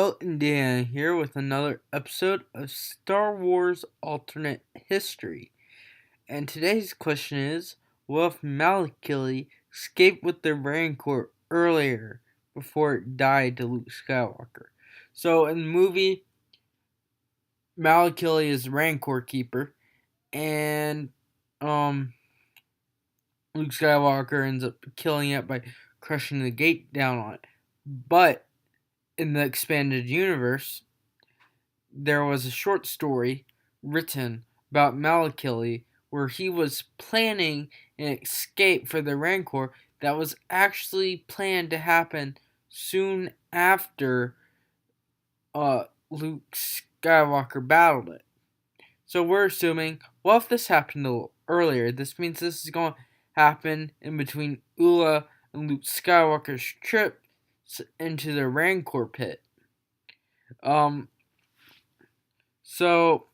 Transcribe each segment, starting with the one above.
And Dan here with another episode of Star Wars Alternate History. And today's question is, what if Malakili escaped with the Rancor earlier before it died to Luke Skywalker? So in the movie, Malakili is the Rancor keeper, and Luke Skywalker ends up killing it by crushing the gate down on it. But in the expanded universe, there was a short story written about Malakili where he was planning an escape for the Rancor that was actually planned to happen soon after Luke Skywalker battled it. So we're assuming, well, if this happened a little earlier, this means this is going to happen in between Ula and Luke Skywalker's trip into the Rancor pit. So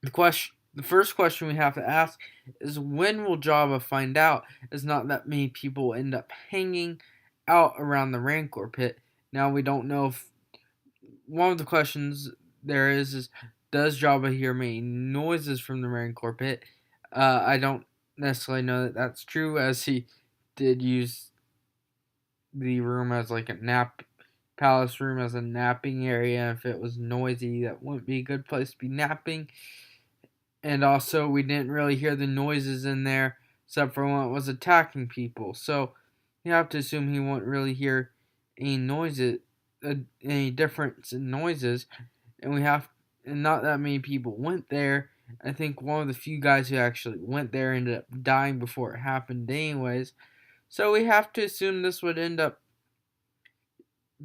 the first question we have to ask is, when will Jabba find out? As not that many people end up hanging out around the Rancor pit. Now we don't know if one of the questions there is does Jabba hear many noises from the Rancor pit? I don't necessarily know that that's true, as he did use the room as like a palace room as a napping area. If it was noisy, that wouldn't be a good place to be napping. And also, we didn't really hear the noises in there except for when it was attacking people. So you have to assume he won't really hear any noises, any difference in noises. And not that many people went there. I think one of the few guys who actually went there ended up dying before it happened, anyways. So we have to assume this would end up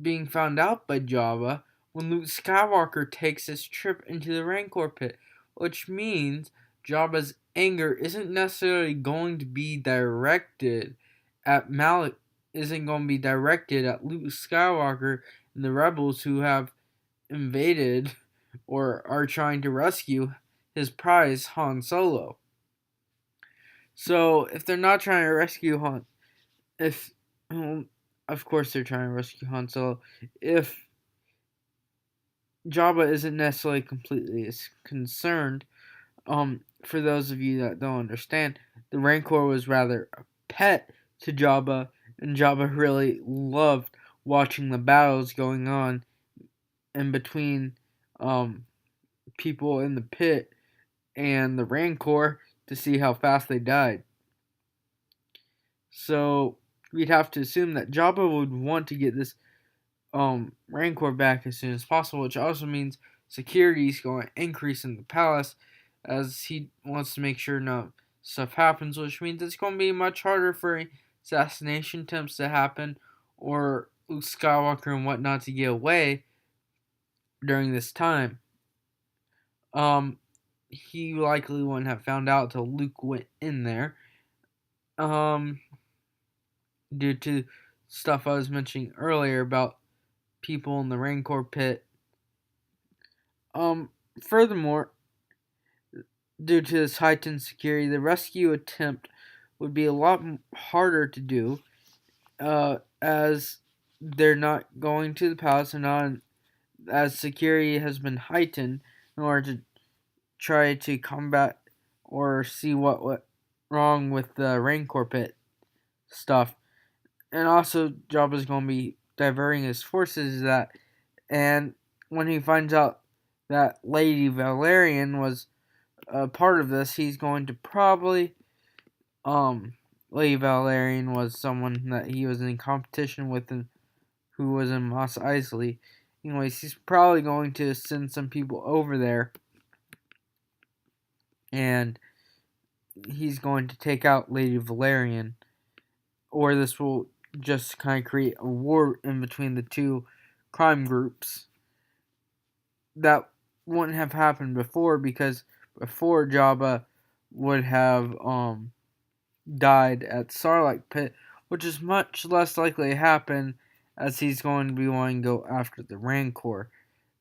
being found out by Jabba when Luke Skywalker takes his trip into the Rancor pit, which means Jabba's anger isn't necessarily going to be directed at isn't going to be directed at Luke Skywalker and the rebels who have invaded or are trying to rescue his prize, Han Solo. So if they're not trying to rescue Han, of course they're trying to rescue Han Solo. If Jabba isn't necessarily completely as concerned, for those of you that don't understand, the Rancor was rather a pet to Jabba, and Jabba really loved watching the battles going on in between people in the pit and the Rancor to see how fast they died. So we'd have to assume that Jabba would want to get this Rancor back as soon as possible, which also means security is going to increase in the palace as he wants to make sure no stuff happens, which means it's going to be much harder for assassination attempts to happen or Luke Skywalker and whatnot to get away during this time. He likely wouldn't have found out till Luke went in there. Due to stuff I was mentioning earlier about people in the Rancor pit. Furthermore, due to this heightened security, the rescue attempt would be a lot harder to do, as they're not going to the palace and not as security has been heightened in order to try to combat or see what went wrong with the Rancor pit stuff. And also, Jabba's going to be diverting his forces to that. And when he finds out that Lady Valerian was a part of this, he's going to probably, Lady Valerian was someone that he was in competition with and who was in Mos Eisley. Anyways, he's probably going to send some people over there, and he's going to take out Lady Valerian, or this will just kind of create a war in between the two crime groups that wouldn't have happened before, because before Jabba would have died at Sarlacc pit, which is much less likely to happen as he's going to be wanting to go after the Rancor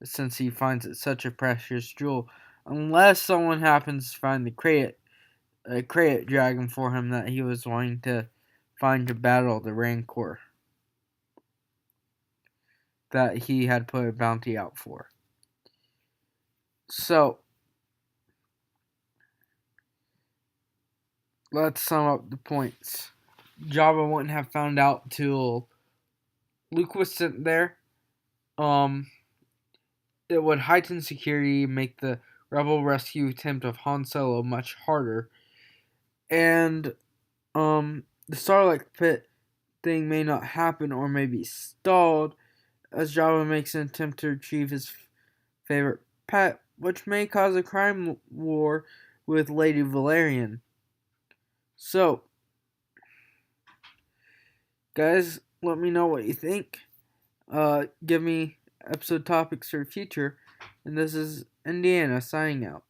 since he finds it such a precious jewel, unless someone happens to find the Krayt dragon for him that he was wanting to find to battle the Rancor. that he had put a bounty out for. So, let's sum up the points. Jabba wouldn't have found out till Luke was sent there. It would heighten security, make the rebel rescue attempt of Han Solo much harder. And the Sarlacc pit thing may not happen or may be stalled as Jabba makes an attempt to retrieve his favorite pet, which may cause a crime war with Lady Valerian. So, guys, let me know what you think. Give me episode topics for the future. And this is Indiana signing out.